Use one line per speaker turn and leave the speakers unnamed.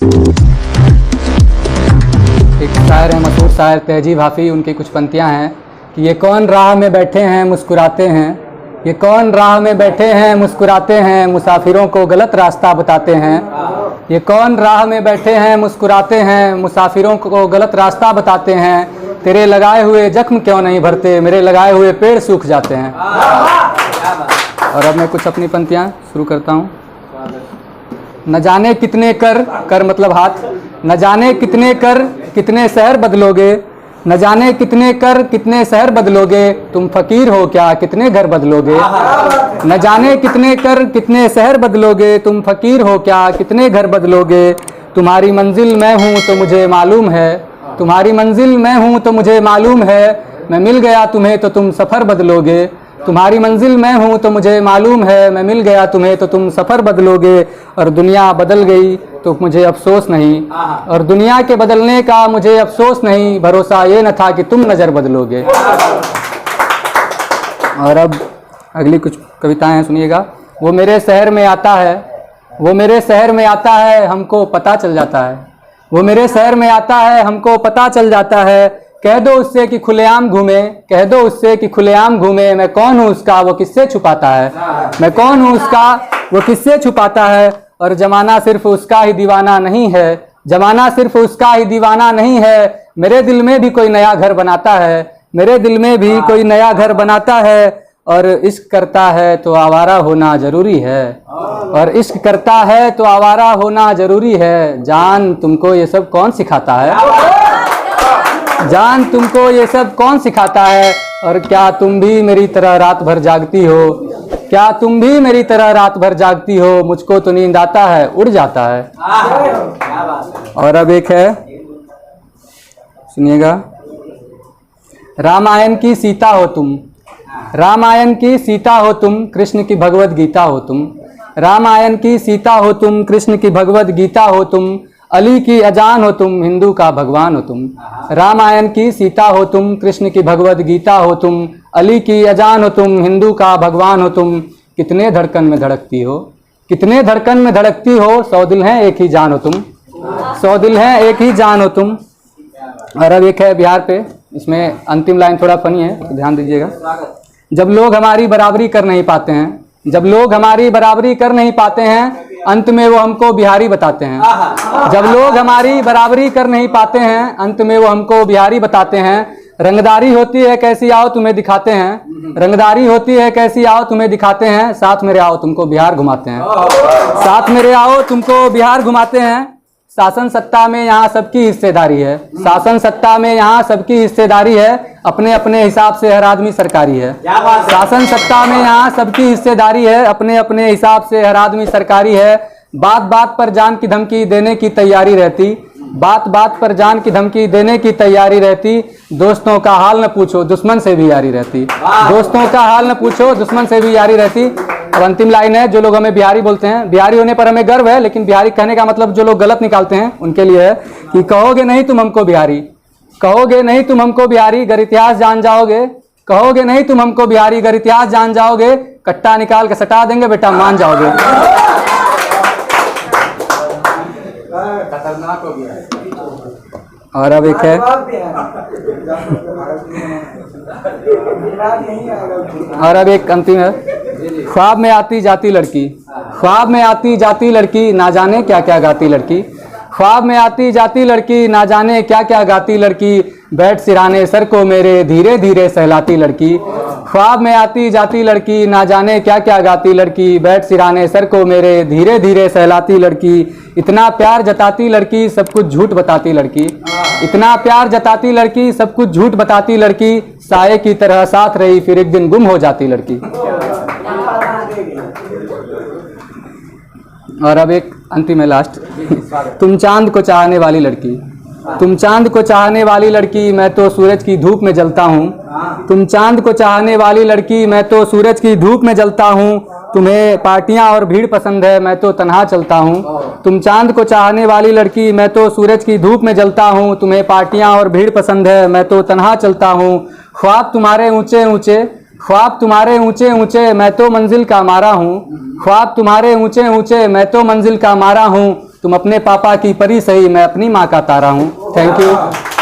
एक शायर है, मशहूर शायर तहजीब हाफी, उनकी कुछ पंक्तियाँ हैं कि ये कौन राह में बैठे हैं मुस्कुराते हैं, ये कौन राह में बैठे हैं मुस्कुराते हैं, मुसाफिरों को गलत रास्ता बताते हैं। ये कौन राह में बैठे हैं मुस्कुराते हैं, मुसाफिरों को गलत रास्ता बताते हैं। तेरे लगाए हुए जख्म क्यों नहीं भरते, मेरे लगाए हुए पेड़ सूख जाते हैं। और अब मैं कुछ अपनी पंक्तियाँ शुरू करता हूँ। न जाने कितने कर मतलब हाथ, न जाने कितने कर कितने शहर बदलोगे, न जाने कितने कर कितने शहर बदलोगे, तुम फकीर हो क्या कितने घर बदलोगे। न जाने कितने कर कितने शहर बदलोगे, तुम फकीर हो क्या कितने घर बदलोगे। तुम्हारी मंजिल मैं हूँ तो मुझे मालूम है, तुम्हारी मंजिल मैं हूँ तो मुझे मालूम है, मैं मिल गया तुम्हें तो तुम सफ़र बदलोगे। तुम्हारी मंजिल मैं हूँ तो मुझे मालूम है, मैं मिल गया तुम्हें तो तुम सफ़र बदलोगे। और दुनिया बदल गई तो मुझे अफसोस नहीं, और दुनिया के बदलने का मुझे अफसोस नहीं, भरोसा ये न था कि तुम नज़र बदलोगे। और अब अगली कुछ कविताएं हैं, सुनिएगा। वो मेरे शहर में आता है, वो मेरे शहर में आता है, हमको पता चल जाता है। वो मेरे शहर में आता है, हमको पता चल जाता है। कह दो उससे कि खुलेआम घूमे, कह दो उससे कि खुलेआम घूमे, मैं कौन हूँ उसका वो किससे छुपाता है, मैं कौन हूँ उसका वो किससे छुपाता है। और जमाना सिर्फ उसका ही दीवाना नहीं है, जमाना सिर्फ उसका ही दीवाना नहीं है, मेरे दिल में भी कोई नया घर बनाता है, मेरे दिल में भी कोई नया घर बनाता है। और इश्क करता है तो आवारा होना जरूरी है, और इश्क करता है तो आवारा होना जरूरी है। जान तुमको ये सब कौन सिखाता है, जान तुमको ये सब कौन सिखाता है। और क्या तुम भी मेरी तरह रात भर जागती हो, क्या तुम भी मेरी तरह रात भर जागती हो, मुझको तो नींद आता है उड़ जाता है। और अब एक है, सुनिएगा। रामायण की सीता हो तुम, रामायण की सीता हो तुम, कृष्ण की भगवद गीता हो तुम। रामायण की सीता हो तुम, कृष्ण की भगवद गीता हो तुम, अली की अजान हो तुम, हिंदू का भगवान हो तुम। रामायण की सीता हो तुम, कृष्ण की भगवद गीता हो तुम, अली की अजान हो तुम, हिंदू का भगवान हो तुम। कितने धड़कन में धड़कती हो, कितने धड़कन में धड़कती हो, 100 दिल हैं एक ही जान हो तुम, 100 दिल हैं एक ही जान हो तुम। और अब एक है बिहार पे, इसमें अंतिम लाइन थोड़ा फनी है तो ध्यान दीजिएगा। जब लोग हमारी बराबरी कर नहीं पाते हैं, जब लोग हमारी बराबरी कर नहीं पाते हैं, अंत में वो हमको बिहारी बताते हैं। जब लोग हमारी बराबरी कर नहीं पाते हैं, अंत में वो हमको बिहारी बताते हैं। रंगदारी होती है कैसी आओ तुम्हें दिखाते हैं, रंगदारी होती है कैसी आओ तुम्हें दिखाते हैं, साथ मेरे आओ तुमको बिहार घुमाते हैं, साथ मेरे आओ तुमको बिहार घुमाते हैं। शासन सत्ता में यहाँ सबकी हिस्सेदारी है, शासन सत्ता में यहाँ सबकी हिस्सेदारी है, अपने अपने हिसाब से हर आदमी सरकारी है। शासन सत्ता में यहाँ सबकी हिस्सेदारी है, अपने अपने हिसाब से हर आदमी सरकारी है। बात बात पर जान की धमकी देने की तैयारी रहती, बात बात पर जान की धमकी देने की तैयारी रहती। दोस्तों का हाल न पूछो दुश्मन से भी यारी रहती, दोस्तों का हाल न पूछो दुश्मन से भी यारी रहती। अब अंतिम लाइन है, जो लोग हमें बिहारी बोलते हैं, बिहारी होने पर हमें गर्व है, लेकिन बिहारी कहने का मतलब जो लोग गलत निकालते हैं उनके लिए है कि कहोगे नहीं तुम हमको बिहारी, कहोगे नहीं तुम हमको बिहारी, अगर इतिहास जान जाओगे, कहोगे नहीं तुम हमको बिहारी, अगर इतिहास जान जाओगे, कट्टा निकाल के सटा देंगे बेटा मान जाओगे। खतरनाक हो गया। और अब एक है, और अब एक अंतिम है। ख्वाब में आती जाती लड़की, ख्वाब में आती जाती लड़की, ना जाने क्या क्या गाती लड़की। ख्वाब में आती जाती लड़की, ना जाने क्या क्या गाती लड़की, बैठ सिराने सर को मेरे धीरे धीरे सहलाती लड़की। ख्वाब में आती जाती लड़की, ना जाने क्या क्या गाती लड़की, बैठ सिराने सर को मेरे धीरे धीरे सहलाती लड़की। इतना प्यार जताती लड़की, सब कुछ झूठ बताती लड़की, इतना प्यार जताती लड़की, सब कुछ झूठ बताती लड़की। साये की तरह साथ रही फिर एक दिन गुम हो जाती लड़की। और अब एक अंतिम है, लास्ट। तुम चांद को चाहने वाली लड़की, तुम चांद को चाहने वाली लड़की, मैं तो सूरज की धूप में जलता हूँ। तुम चांद को चाहने वाली लड़की, मैं तो सूरज की धूप में जलता हूँ। तुम्हें पार्टियां और भीड़ पसंद है, मैं तो तन्हा चलता हूँ। तुम चांद को चाहने वाली लड़की, मैं तो सूरज की धूप में जलता हूँ। तुम्हें पार्टियां और भीड़ पसंद है, मैं तो तन्हा चलता हूँ। ख्वाब तुम्हारे ऊंचे ऊंचे, ख्वाब तुम्हारे ऊंचे ऊंचे, मैं तो मंजिल का मारा हूँ। ख्वाब तुम्हारे ऊंचे ऊंचे, मैं तो मंजिल का मारा हूँ। तुम अपने पापा की परी सही, मैं अपनी माँ का तारा हूँ। Thank you.